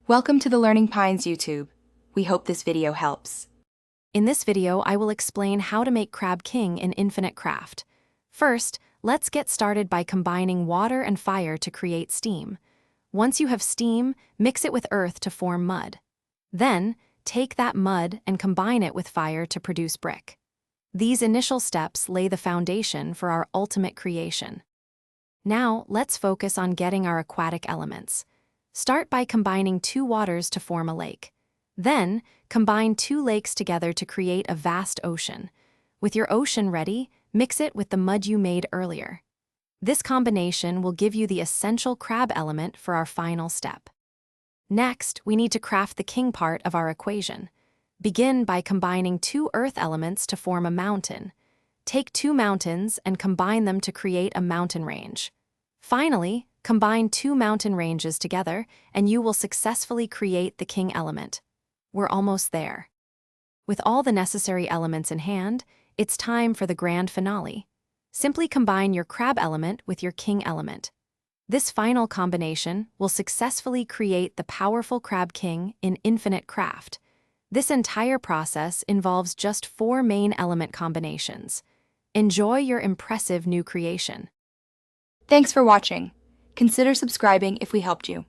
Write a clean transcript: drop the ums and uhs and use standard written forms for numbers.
Welcome to the Learning Pines YouTube. We hope this video helps. In this video, I will explain how to make Crab King in Infinite Craft. First, let's get started by combining water and fire to create steam. Once you have steam, mix it with earth to form mud. Then, take that mud and combine it with fire to produce brick. These initial steps lay the foundation for our ultimate creation. Now, let's focus on getting our aquatic elements. Start by combining two waters to form a lake. Then, combine two lakes together to create a vast ocean. With your ocean ready, mix it with the mud you made earlier. This combination will give you the essential crab element for our final step. Next, we need to craft the king part of our equation. Begin by combining two earth elements to form a mountain. Take two mountains and combine them to create a mountain range. Finally, combine two mountain ranges together, and you will successfully create the king element. We're almost there. With all the necessary elements in hand, it's time for the grand finale. Simply combine your crab element with your king element. This final combination will successfully create the powerful Crab King in Infinite Craft. This entire process involves just 4 main element combinations. Enjoy your impressive new creation. Thanks for watching. Consider subscribing if we helped you.